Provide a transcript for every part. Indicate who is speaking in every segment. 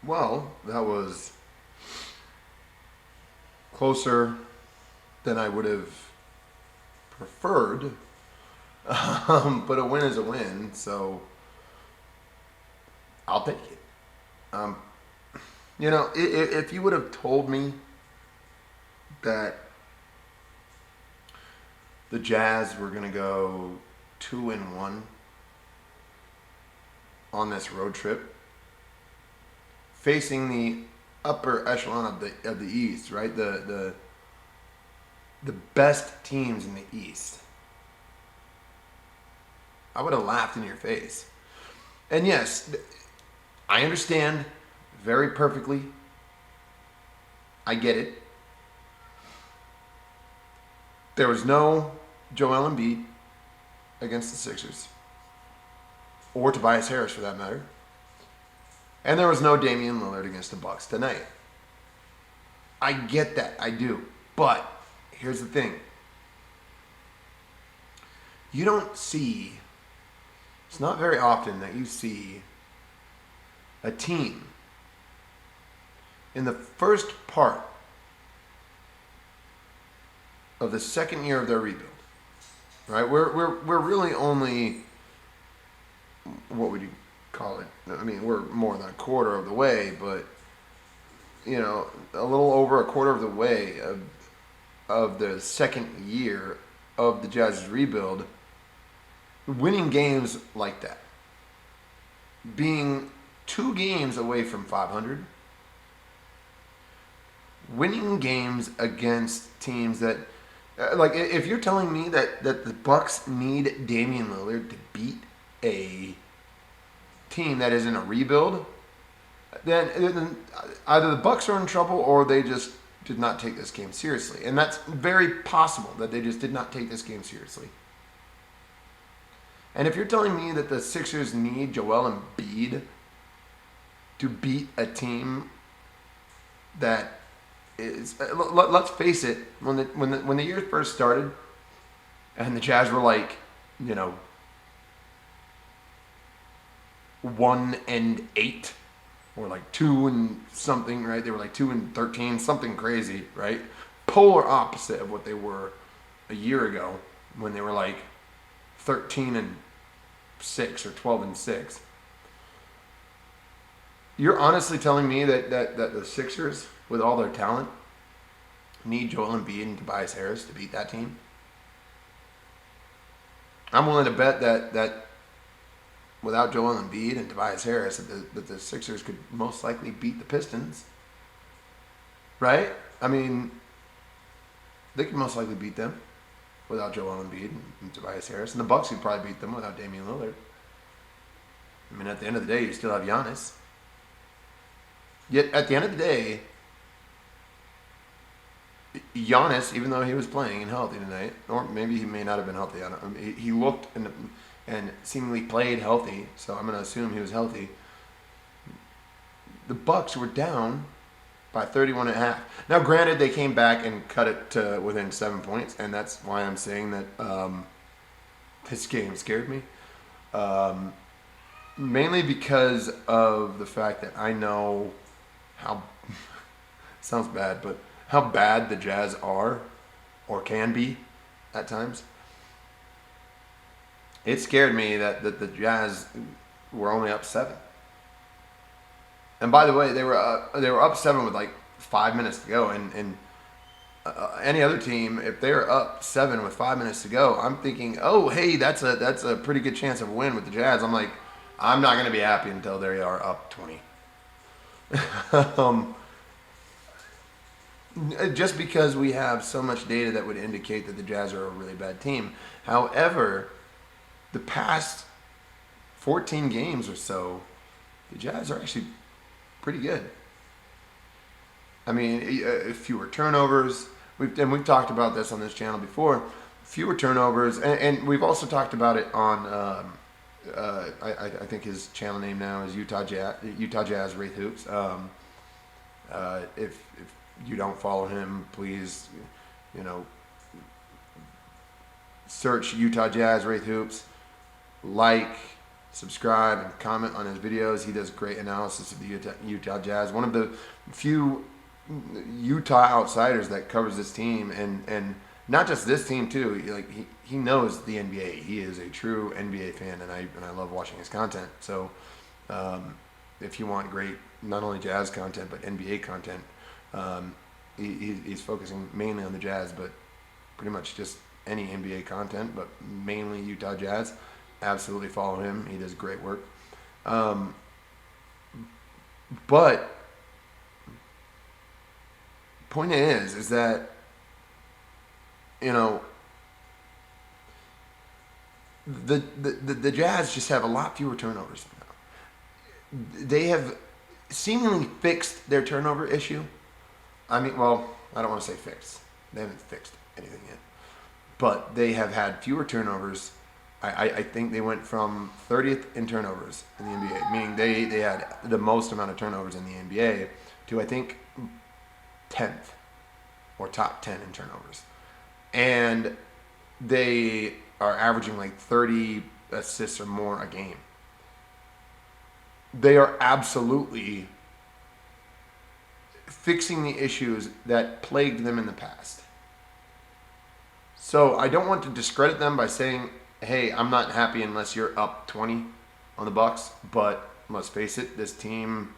Speaker 1: Well, that was closer than I would have preferred. But a win is a win, so I'll take it. Um, if you would have told me that the Jazz were going to go 2-1 on this road trip, facing the upper echelon of the East, right? The best teams in the East, I would have laughed in your face. And yes, I understand very perfectly. I get it. There was no Joel Embiid against the Sixers, or Tobias Harris for that matter, and there was no Damian Lillard against the Bucks tonight. I get that, I do. But here's the thing: you don't see. It's not very often that you see a team in the first part of the second year of their rebuild, right? We're really only, what would you call it? I mean, we're more than a quarter of the way, but a little over a quarter of the way of the second year of the Jazz's rebuild, winning games like that, being 2 games away from 500, winning games against teams that, like, if you're telling me that the Bucks need Damian Lillard to beat a team that is in a rebuild, then either the Bucks are in trouble or they just did not take this game seriously, and that's very possible that they just did not take this game seriously. And if you're telling me that the Sixers need Joel Embiid to beat a team that is, let's face it, when the year first started, and the Jazz were like, 1-8, or like 2 and something, right? They were like 2-13, something crazy, right? Polar opposite of what they were a year ago when they were like 13-6 or 12-6. You're honestly telling me that the Sixers, with all their talent, need Joel Embiid and Tobias Harris to beat that team? I'm willing to bet that without Joel Embiid and Tobias Harris, that the Sixers could most likely beat the Pistons. Right? I mean, they could most likely beat them without Joel Embiid and Tobias Harris. And the Bucks could probably beat them without Damian Lillard. I mean, at the end of the day, you still have Giannis. Yet, at the end of the day, Giannis, even though he was playing and healthy tonight, or maybe he may not have been healthy, I mean, he looked and seemingly played healthy, so I'm going to assume he was healthy. The Bucks were down by 31 and a half. Now, granted, they came back and cut it to within 7 points, and that's why I'm saying that this game scared me. Mainly because of the fact that I know how sounds bad, but how bad the Jazz are or can be at times. It scared me that the Jazz were only up 7. And by the way, they were up 7 with like 5 minutes to go, and any other team, if they're up 7 with 5 minutes to go, I'm thinking, oh hey, that's a pretty good chance of a win with the Jazz. I'm like, I'm not going to be happy until they are up 20. Just because we have so much data that would indicate that the Jazz are a really bad team. However, the past 14 games or so, the Jazz are actually pretty good. I mean, fewer turnovers. We've talked about this on this channel before. Fewer turnovers, and we've also talked about it on. I think his channel name now is Utah Jazz Wraith Hoops. If you don't follow him, please, search Utah Jazz Wraith Hoops, like, subscribe and comment on his videos. He does great analysis of the Utah Jazz. One of the few Utah outsiders that covers this team, and not just this team too. Like he knows the NBA. He is a true NBA fan, and I love watching his content. So if you want great not only Jazz content but NBA content, he's focusing mainly on the Jazz, but pretty much just any NBA content, but mainly Utah Jazz. Absolutely follow him. He does great work. But point is that, you know, the Jazz just have a lot fewer turnovers now. They have seemingly fixed their turnover issue. I mean, well, I don't want to say fixed. They haven't fixed anything yet. But they have had fewer turnovers. I think they went from 30th in turnovers in the NBA, meaning they had the most amount of turnovers in the NBA, to I think 10th or top 10 in turnovers. And they are averaging like 30 assists or more a game. They are absolutely fixing the issues that plagued them in the past. So I don't want to discredit them by saying, hey, I'm not happy unless you're up 20 on the Bucks, but let's face it, this team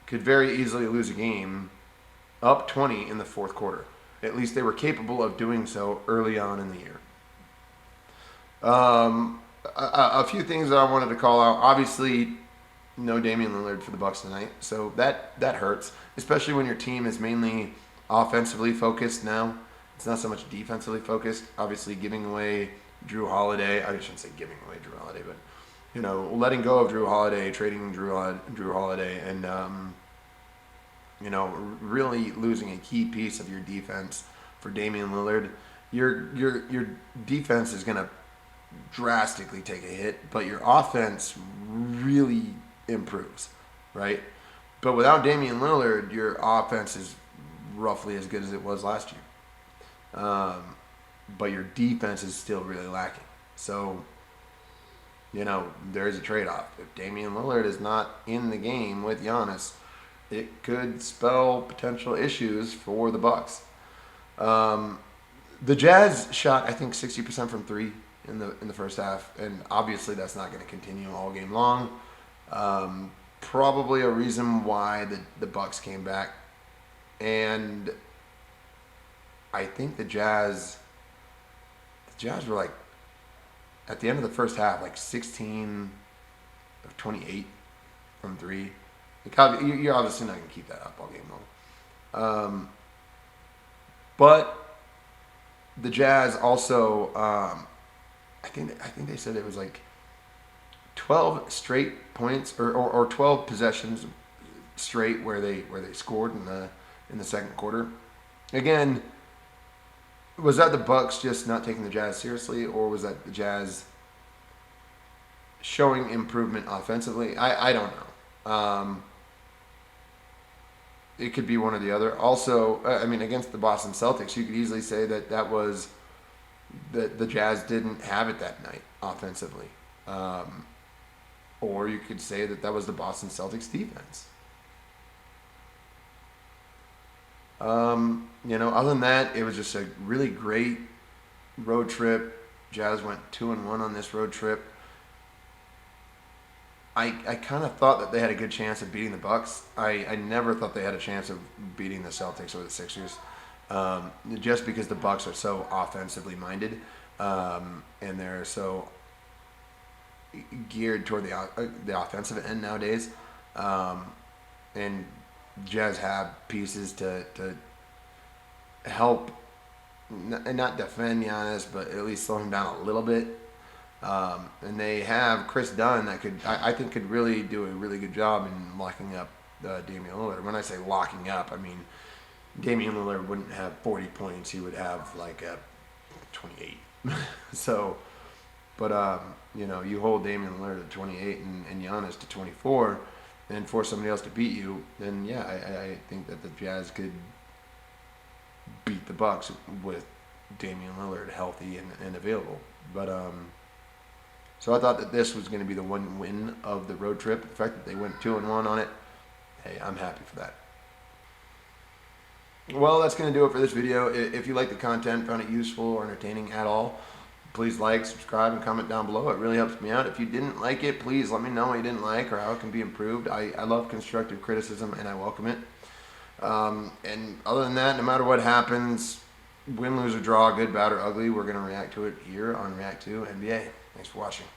Speaker 1: could very easily lose a game up 20 in the fourth quarter. At least they were capable of doing so early on in the year. A few things that I wanted to call out. Obviously, no Damian Lillard for the Bucks tonight, so that hurts, especially when your team is mainly offensively focused now. It's not so much defensively focused. Obviously, giving away Drew Holiday. I shouldn't say giving away Drew Holiday, but letting go of Drew Holiday, trading Drew Holiday, and really losing a key piece of your defense for Damian Lillard. Your defense is gonna drastically take a hit, but your offense really improves, right? But without Damian Lillard, your offense is roughly as good as it was last year. But your defense is still really lacking. So, there is a trade-off. If Damian Lillard is not in the game with Giannis, it could spell potential issues for the Bucks. The Jazz shot, I think, 60% from three in the first half, and obviously that's not going to continue all game long. Probably a reason why the Bucks came back, and I think the Jazz were like, at the end of the first half, like 16 of 28 from three. You're obviously not going to keep that up all game long. But the Jazz also, I think they said it was like 12 straight points or 12 possessions straight where they scored in the second quarter. Again, was that the Bucks just not taking the Jazz seriously, or was that the Jazz showing improvement offensively? I don't know. It could be one or the other. Also, against the Boston Celtics, you could easily say that was that the Jazz didn't have it that night offensively. Or you could say that was the Boston Celtics defense. Other than that, it was just a really great road trip. Jazz went 2-1 on this road trip. I kind of thought that they had a good chance of beating the Bucks. I never thought they had a chance of beating the Celtics or the Sixers, just because the Bucks are so offensively minded, and they're so geared toward the offensive end nowadays, and Jazz have pieces to help, not defend Giannis, but at least slow him down a little bit. And they have Chris Dunn that I think could really do a really good job in locking up Damian Lillard. When I say locking up, I mean Damian Lillard wouldn't have 40 points. He would have like a 28. So, but you hold Damian Lillard at 28 and Giannis to 24, and force somebody else to beat you, then yeah, I think that the Jazz could beat the Bucks with Damian Lillard healthy and available. But So I thought that this was going to be the one win of the road trip. The fact that they went 2-1 on it, hey, I'm happy for that. Well, that's going to do it for this video. If you like the content, found it useful or entertaining at all, please like, subscribe, and comment down below. It really helps me out. If you didn't like it, please let me know what you didn't like or how it can be improved. I love constructive criticism, and I welcome it. And other than that, no matter what happens, win, lose, or draw, good, bad, or ugly, we're going to react to it here on React to NBA. Thanks for watching.